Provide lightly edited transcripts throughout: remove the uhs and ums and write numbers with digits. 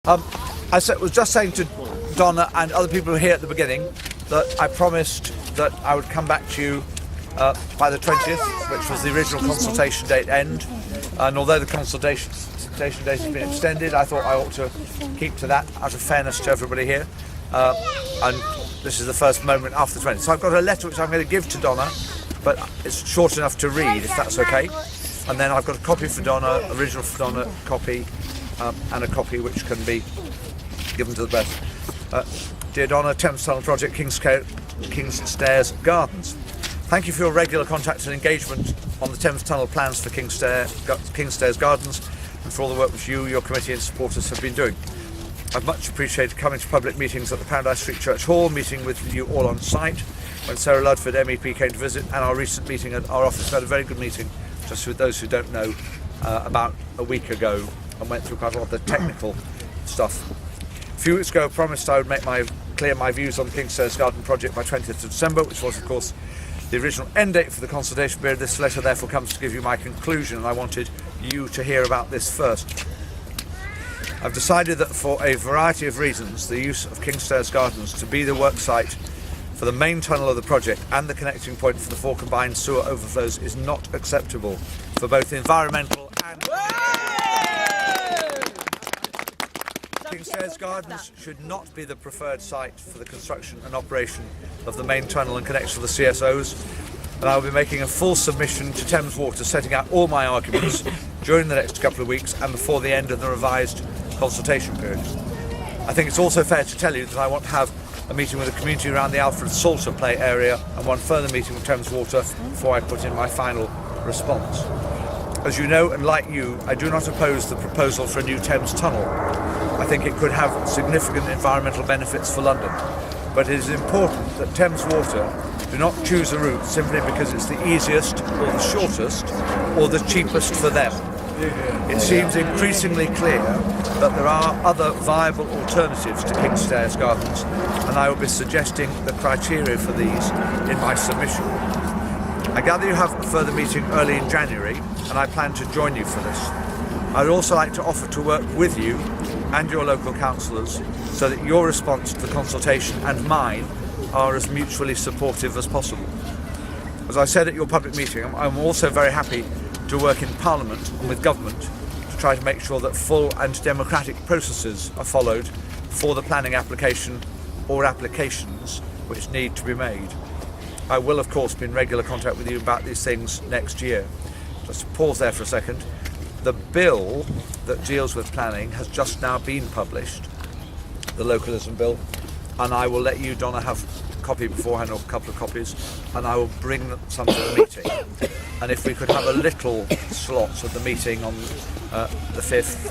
I was just saying to Donna and other people who were here at the beginning that I promised that I would come back to you by the 20th, which was the original consultation date end. And although the consultation date has been extended, I thought I ought to keep to that out of fairness to everybody here. And this is the first moment after the 20th. So I've got a letter which I'm going to give to Donna, but it's short enough to read, if that's okay. And then I've got a copy for Donna, original for Donna copy, and a copy which can be given to the press. Dear Donna, Thames Tunnel Project, Kingstairs Gardens. Thank you for your regular contact and engagement on the Thames Tunnel plans for Kingstairs Gardens and for all the work which you, your committee and supporters have been doing. I've much appreciated coming to public meetings at the Paradise Street Church Hall, meeting with you all on site, when Sarah Ludford MEP came to visit, and our recent meeting at our office. We had a very good meeting, just with those who don't know, about a week ago, and went through quite a lot of the technical stuff. A few weeks ago I promised I would make clear my views on the Kingstairs Garden project by 20th of December, which was of course the original end date for the consultation period. This letter therefore comes to give you my conclusion, and I wanted you to hear about this first. I've decided that for a variety of reasons the use of Kingstairs Gardens to be the work site for the main tunnel of the project and the connecting point for the 4 combined sewer overflows is not acceptable for both environmental and Kingstairs Gardens should not be the preferred site for the construction and operation of the main tunnel and connection to the CSOs, and I will be making a full submission to Thames Water, setting out all my arguments during the next couple of weeks and before the end of the revised consultation period. I think it's also fair to tell you that I want to have a meeting with the community around the Alfred Salter play area and one further meeting with Thames Water before I put in my final response. As you know, and like you, I do not oppose the proposal for a new Thames tunnel. I think it could have significant environmental benefits for London, but it is important that Thames Water do not choose a route simply because it's the easiest or the shortest or the cheapest for them. It seems increasingly clear that there are other viable alternatives to Kingstairs Gardens, and I will be suggesting the criteria for these in my submission. I gather you have a further meeting early in January, and I plan to join you for this. I would also like to offer to work with you and your local councillors so that your response to the consultation and mine are as mutually supportive as possible. As I said at your public meeting, I'm also very happy to work in Parliament and with government to try to make sure that full and democratic processes are followed for the planning application or applications which need to be made. I will of course be in regular contact with you about these things next year. Just to pause there for a second. The bill that deals with planning has just now been published, the localism bill, and I will let you, Donna, have a copy beforehand or a couple of copies, and I will bring some to the meeting. And if we could have a little slot at the meeting on the 5th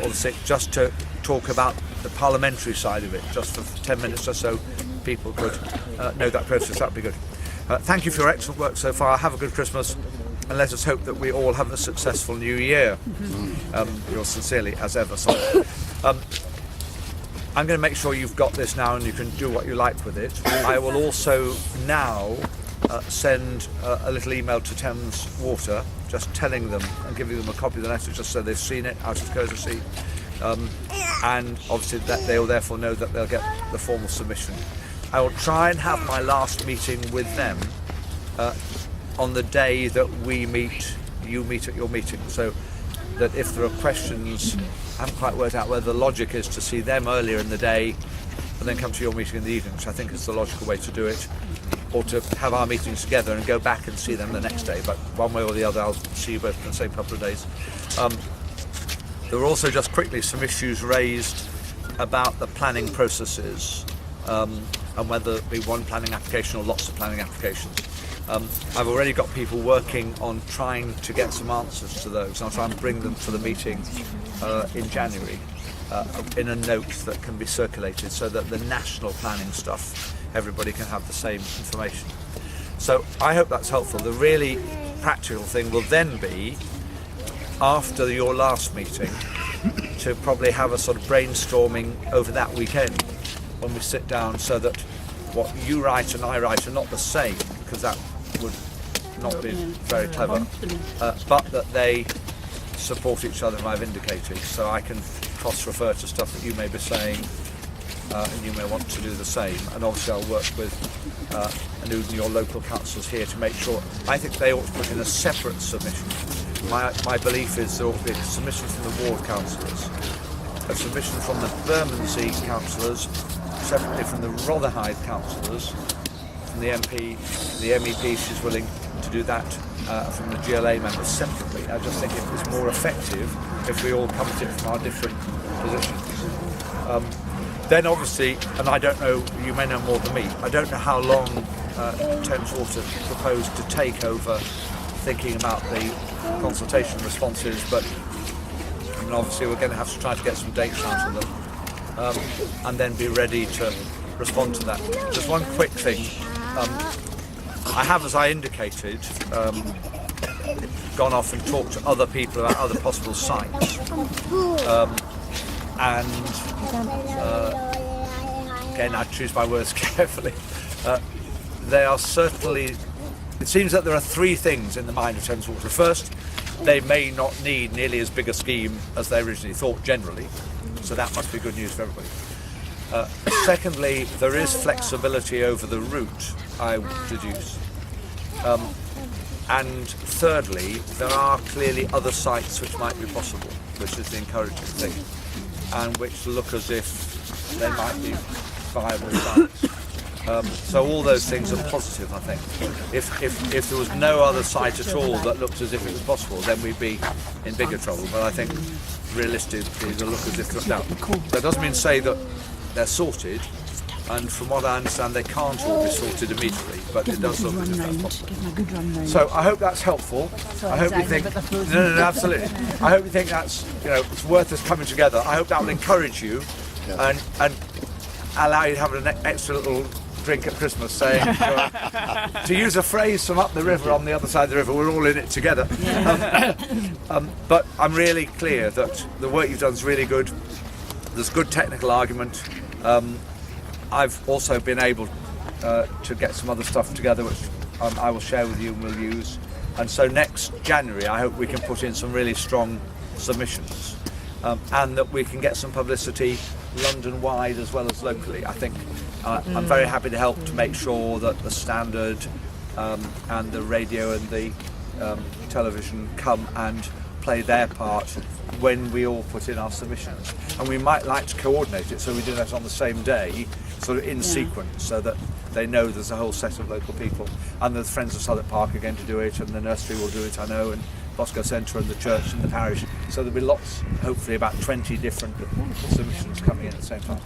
or the 6th, just to talk about the parliamentary side of it, just for 10 minutes or so, people could know that process, that would be good. Thank you for your excellent work so far. Have a good Christmas, and let us hope that we all have a successful new year. Yours sincerely, as ever, Simon. I'm going to make sure you've got this now and you can do what you like with it. I will also now send a little email to Thames Water, just telling them and giving them a copy of the letter, just so they've seen it out of courtesy. And obviously that they'll therefore know that they'll get the formal submission. I will try and have my last meeting with them on the day that we meet, you meet at your meeting, so that if there are questions, I haven't quite worked out whether the logic is to see them earlier in the day and then come to your meeting in the evening, which I think is the logical way to do it, or to have our meetings together and go back and see them the next day, but one way or the other I'll see you both in the same couple of days. There were also just quickly some issues raised about the planning processes and whether it be one planning application or lots of planning applications. I've already got people working on trying to get some answers to those. I'll try and bring them to the meeting in January in a note that can be circulated so that the national planning stuff, everybody can have the same information. So I hope that's helpful. The really practical thing will then be, after your last meeting, to probably have a sort of brainstorming over that weekend when we sit down, so that what you write and I write are not the same, because that would not be very clever, but that they support each other, and I've indicated, so I can costs refer to stuff that you may be saying, and you may want to do the same. And obviously I'll work with Anud and your local councillors here to make sure. I think they ought to put in a separate submission. My belief is there ought to be a submission from the ward councillors, a submission from the Bermondsey councillors, separately from the Rotherhithe councillors, from the MP, the MEP, she's willing to do that, from the GLA members separately. I just think it was more effective if we all come at it from our different positions. Then obviously, and I don't know, you may know more than me, I don't know how long Thames Water proposed to take over thinking about the consultation responses, but obviously we're going to have to try to get some dates out of them, and then be ready to respond to that. Just one quick thing. I have, as I indicated, gone off and talked to other people about other possible sites, and again, I choose my words carefully. They are certainly, it seems that there are three things in the mind of Thames Water. First, they may not need nearly as big a scheme as they originally thought generally, so that must be good news for everybody. Secondly, there is flexibility over the route I would deduce. And thirdly, there are clearly other sites which might be possible, which is the encouraging thing, and which look as if they might be viable sites. So all those things are positive, I think. If there was no other site at all that looked as if it was possible, then we'd be in bigger trouble. But I think realistically, they look as if they're now. That doesn't mean to say that they're sorted, and from what I understand, they can't all be sorted immediately, but it does look as if that's possible. So I hope that's helpful. I hope you think, no, absolutely. I hope you think that's, it's worth us coming together. I hope that will encourage you and allow you to have an extra little drink at Christmas, saying, to use a phrase from up the river, on the other side of the river, we're all in it together. But I'm really clear that the work you've done is really good. There's good technical argument. I've also been able to get some other stuff together which I will share with you and we'll use. And so next January I hope we can put in some really strong submissions, and that we can get some publicity London-wide as well as locally. I think I'm very happy to help to make sure that the Standard and the radio and the television come and play their part when we all put in our submissions. And we might like to coordinate it so we do that on the same day, sort of in sequence, so that they know there's a whole set of local people. And the Friends of Southwark Park are going to do it, and the nursery will do it, I know, and Bosco Centre and the church and the parish. So there'll be lots, hopefully about 20 different submissions coming in at the same time.